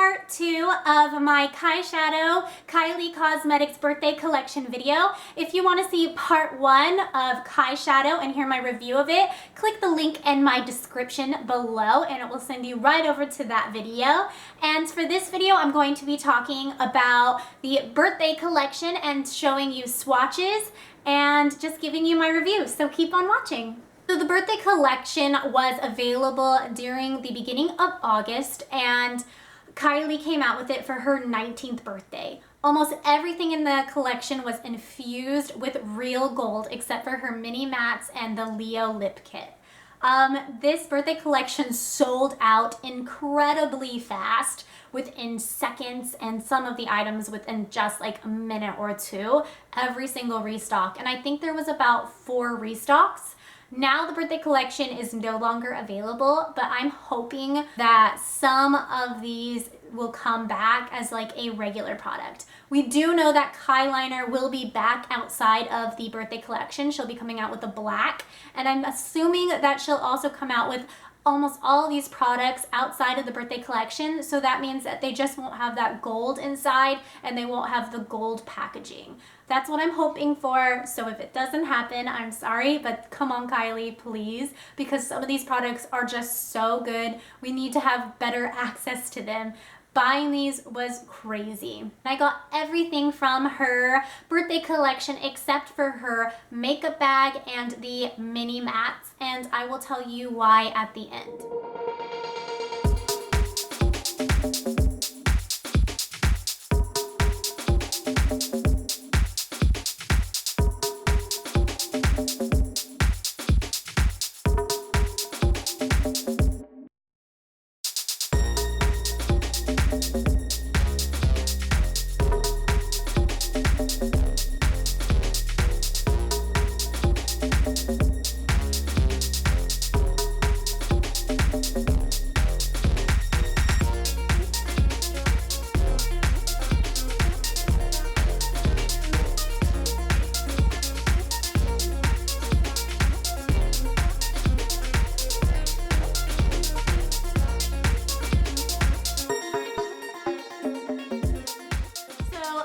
part 2 of my KyShadow Kylie Cosmetics Birthday Collection video. If you want to see part 1 of KyShadow and hear my review of it, click the link in my description below and it will send you right over to that video. And for this video, I'm going to be talking about the birthday collection and showing you swatches and just giving you my review. So keep on watching. So the birthday collection was available during the beginning of August, and Kylie came out with it for her 19th birthday. Almost everything in the collection was infused with real gold except for her mini mattes and the Leo lip kit. This birthday collection sold out incredibly fast, within seconds, and some of the items within just like a minute or two, every single restock. And I think there was about 4 restocks. Now the birthday collection is no longer available, but I'm hoping that some of these will come back as like a regular product. We do know that KyLiner will be back outside of the birthday collection. She'll be coming out with a black, and I'm assuming that she'll also come out with almost all these products outside of the birthday collection, so that means that they just won't have that gold inside and they won't have the gold packaging. That's what I'm hoping for. So if it doesn't happen, I'm sorry, but come on Kylie, please, because some of these products are just so good. We need to have better access to them. Buying these was crazy. I got everything from her birthday collection except for her makeup bag and the mini mattes, and I will tell you why at the end.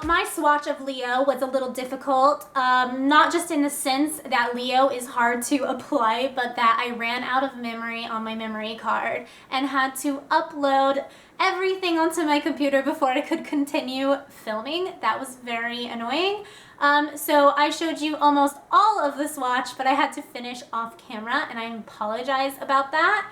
My swatch of Leo was a little difficult, not just in the sense that Leo is hard to apply, but that I ran out of memory on my memory card and had to upload everything onto my computer before I could continue filming. That was very annoying. So I showed you almost all of the swatch, but I had to finish off camera, and I apologize about that.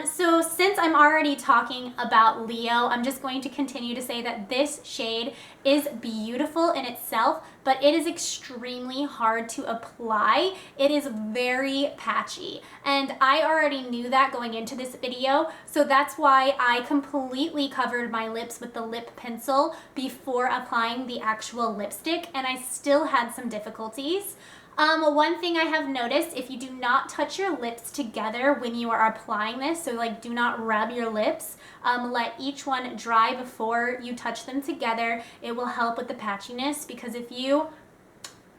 So since I'm already talking about Leo, I'm just going to continue to say that this shade is beautiful in itself, but it is extremely hard to apply. It is very patchy, and I already knew that going into this video, so that's why I completely covered my lips with the lip pencil before applying the actual lipstick, and I still had some difficulties. One thing I have noticed, if you do not touch your lips together when you are applying this, so like do not rub your lips, let each one dry before you touch them together, it will help with the patchiness, because if you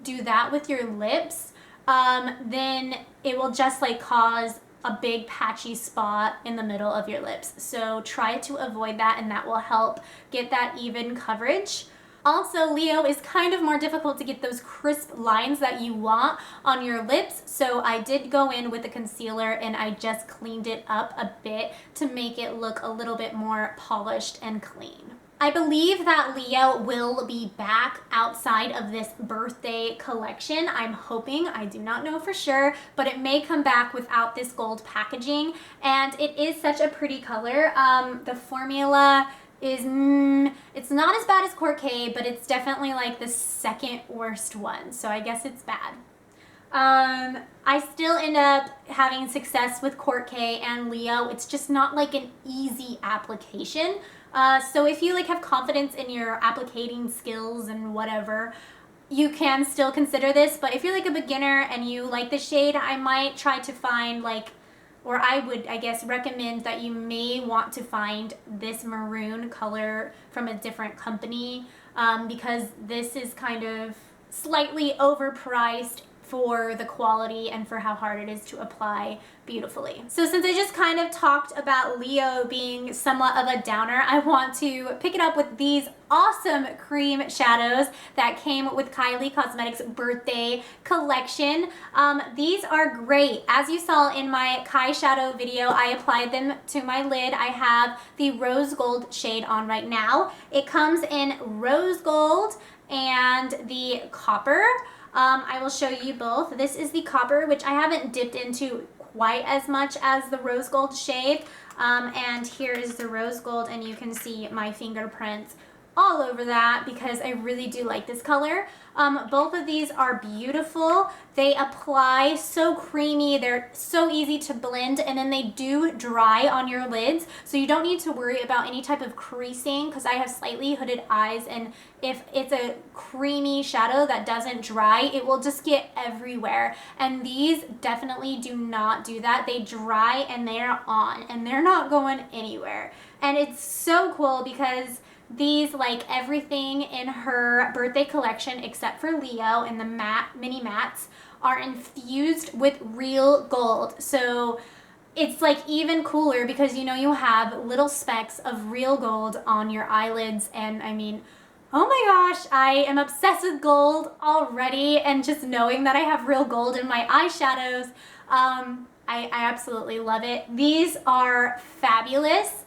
do that with your lips, then it will just like cause a big patchy spot in the middle of your lips. So try to avoid that, and that will help get that even coverage. Also, Leo is kind of more difficult to get those crisp lines that you want on your lips, so I did go in with a concealer and I just cleaned it up a bit to make it look a little bit more polished and clean. I believe that Leo will be back outside of this birthday collection. I'm hoping. I do not know for sure, but it may come back without this gold packaging, and it is such a pretty color. The formula is, it's not as bad as Court K, but it's definitely like the second worst one, so I guess it's bad. I still end up having success with Court K and Leo. It's just not like an easy application. So if you like have confidence in your applicating skills and whatever, you can still consider this, but if you're like a beginner and you like the shade, I might try to find like, or I would, I guess, recommend that you may want to find this maroon color from a different company, because this is kind of slightly overpriced for the quality and for how hard it is to apply beautifully. So since I just kind of talked about Leo being somewhat of a downer, I want to pick it up with these awesome cream shadows that came with Kylie Cosmetics Birthday Collection. These are great. As you saw in my KyShadow video, I applied them to my lid. I have the rose gold shade on right now. It comes in rose gold and the copper. I will show you both. This is the copper, which I haven't dipped into quite as much as the rose gold shade. And here is the rose gold, and you can see my fingerprints all over that because I really do like this color. Both of these are beautiful. They apply so creamy. They're so easy to blend, and then they do dry on your lids, so you don't need to worry about any type of creasing because I have slightly hooded eyes, and if it's a creamy shadow that doesn't dry, it will just get everywhere. And these definitely do not do that. They dry and they're on, and they're not going anywhere. And it's so cool because these, like everything in her birthday collection except for Leo and the matte mini mattes, are infused with real gold. So it's like even cooler because you know you have little specks of real gold on your eyelids, and I mean, oh my gosh, I am obsessed with gold already, and just knowing that I have real gold in my eyeshadows, I absolutely love it. These are fabulous.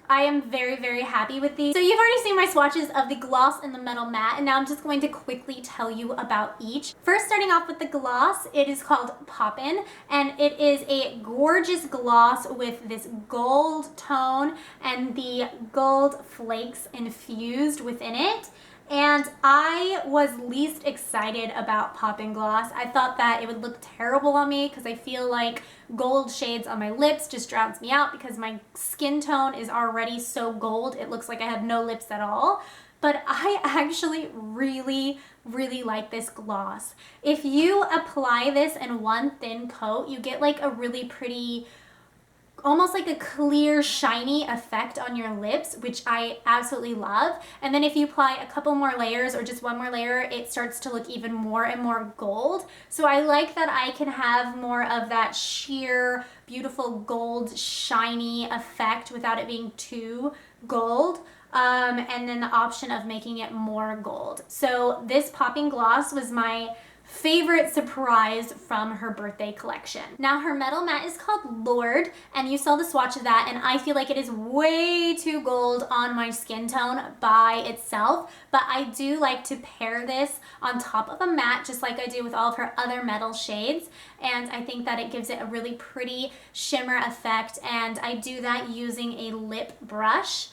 I am very, very happy with these. So you've already seen my swatches of the gloss and the metal matte, and now I'm just going to quickly tell you about each. First, starting off with the gloss, it is called Poppin, and it is a gorgeous gloss with this gold tone and the gold flakes infused within it. And I was least excited about Poppin gloss. I thought that it would look terrible on me because I feel like gold shades on my lips just drowns me out because my skin tone is already so gold. It looks like I have no lips at all. But I actually really, really like this gloss. If you apply this in one thin coat, you get like a really pretty, almost like a clear, shiny effect on your lips, which I absolutely love. And then if you apply a couple more layers or just one more layer, it starts to look even more and more gold. So I like that I can have more of that sheer, beautiful gold, shiny effect without it being too gold. And then the option of making it more gold. So this Poppin gloss was my favorite surprise from her birthday collection. Now her metal matte is called Lord, and you saw the swatch of that, and I feel like it is way too gold on my skin tone by itself, but I do like to pair this on top of a matte just like I do with all of her other metal shades, and I think that it gives it a really pretty shimmer effect, and I do that using a lip brush.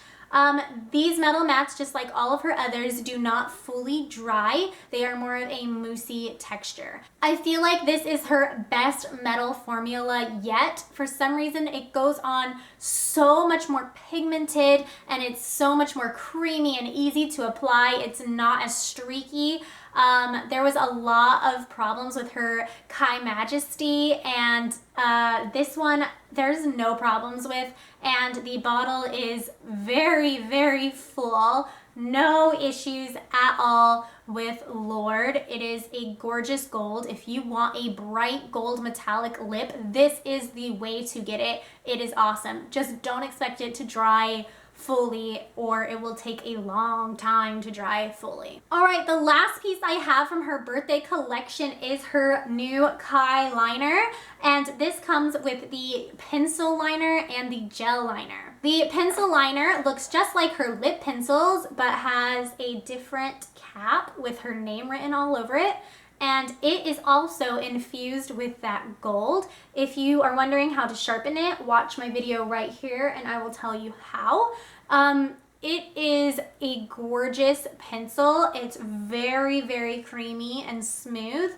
These metal mattes, just like all of her others, do not fully dry. They are more of a moussey texture. I feel like this is her best metal formula yet. For some reason, it goes on so much more pigmented, and it's so much more creamy and easy to apply. It's not as streaky. There was a lot of problems with her Kai Majesty, and this one there's no problems with, and the bottle is very, very full. No issues at all with Lord. It is a gorgeous gold. If you want a bright gold metallic lip, this is the way to get it. It is awesome. Just don't expect it to dry fully, or it will take a long time to dry fully. All right, the last piece I have from her birthday collection is her new KyLiner, and this comes with the pencil liner and the gel liner. The pencil liner looks just like her lip pencils, but has a different cap with her name written all over it. And it is also infused with that gold. If you are wondering how to sharpen it, watch my video right here and I will tell you how. It is a gorgeous pencil. It's very, very creamy and smooth.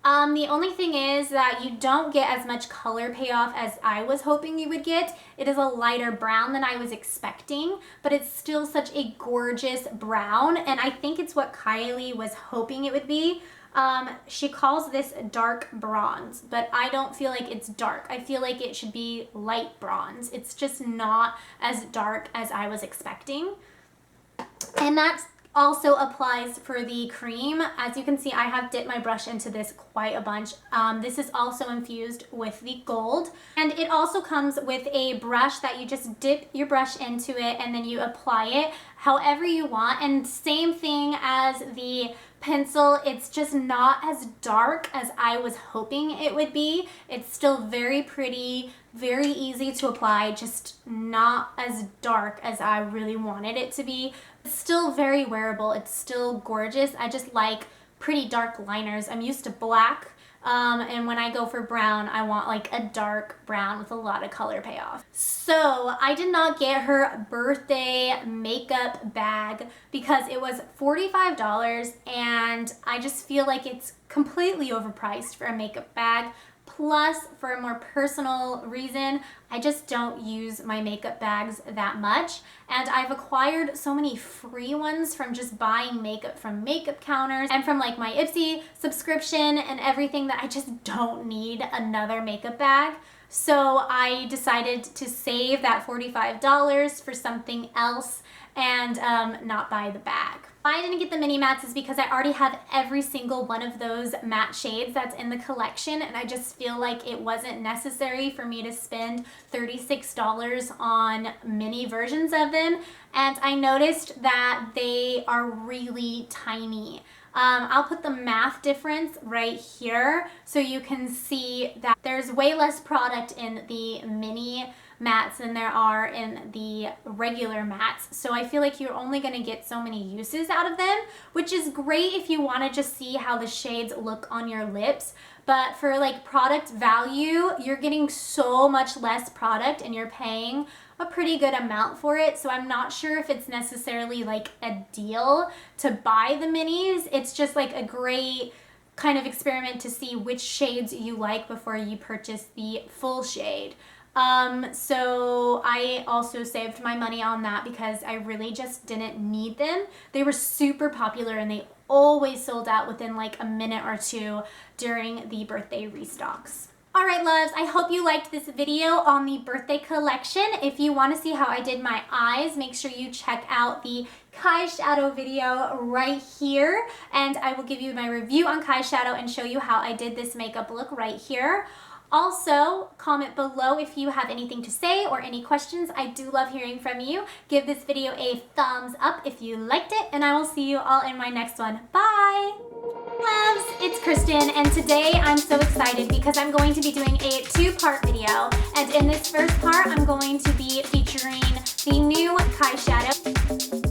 The only thing is that you don't get as much color payoff as I was hoping you would get. It is a lighter brown than I was expecting, but it's still such a gorgeous brown, and I think it's what Kylie was hoping it would be. She calls this dark bronze, but I don't feel like it's dark. I feel like it should be light bronze. It's just not as dark as I was expecting. And that also applies for the cream. As you can see, I have dipped my brush into this quite a bunch. This is also infused with the gold. And it also comes with a brush that you just dip your brush into it and then you apply it however you want. And same thing as the pencil, it's just not as dark as I was hoping it would be. It's still very pretty, very easy to apply, just not as dark as I really wanted it to be. It's still very wearable. It's still gorgeous. I just like pretty dark liners. I'm used to black, and when I go for brown, I want like a dark brown with a lot of color payoff. So I did not get her birthday makeup bag because it was $45, and I just feel like it's completely overpriced for a makeup bag. Plus, for a more personal reason, I just don't use my makeup bags that much. And I've acquired so many free ones from just buying makeup from makeup counters and from like my Ipsy subscription and everything that I just don't need another makeup bag. So I decided to save that $45 for something else and not buy the bag. Why I didn't get the mini mattes is because I already have every single one of those matte shades that's in the collection, and I just feel like it wasn't necessary for me to spend $36 on mini versions of them. And I noticed that they are really tiny. I'll put the math difference right here so you can see that there's way less product in the mini mattes than there are in the regular mattes. So I feel like you're only going to get so many uses out of them, which is great if you want to just see how the shades look on your lips. But for like product value, you're getting so much less product and you're paying a pretty good amount for it. So I'm not sure if it's necessarily like a deal to buy the minis. It's just like a great kind of experiment to see which shades you like before you purchase the full shade. So I also saved my money on that because I really just didn't need them. They were super popular and they always sold out within like a minute or two during the birthday restocks. All right, loves, I hope you liked this video on the birthday collection. If you want to see how I did my eyes, make sure you check out the KyShadow video right here, and I will give you my review on KyShadow and show you how I did this makeup look right here. Also, comment below if you have anything to say or any questions. I do love hearing from you. Give this video a thumbs up if you liked it, and I will see you all in my next one. Bye! Loves, it's Kristen, and today I'm so excited because I'm going to be doing a two-part video. And in this first part, I'm going to be featuring the new KyShadow.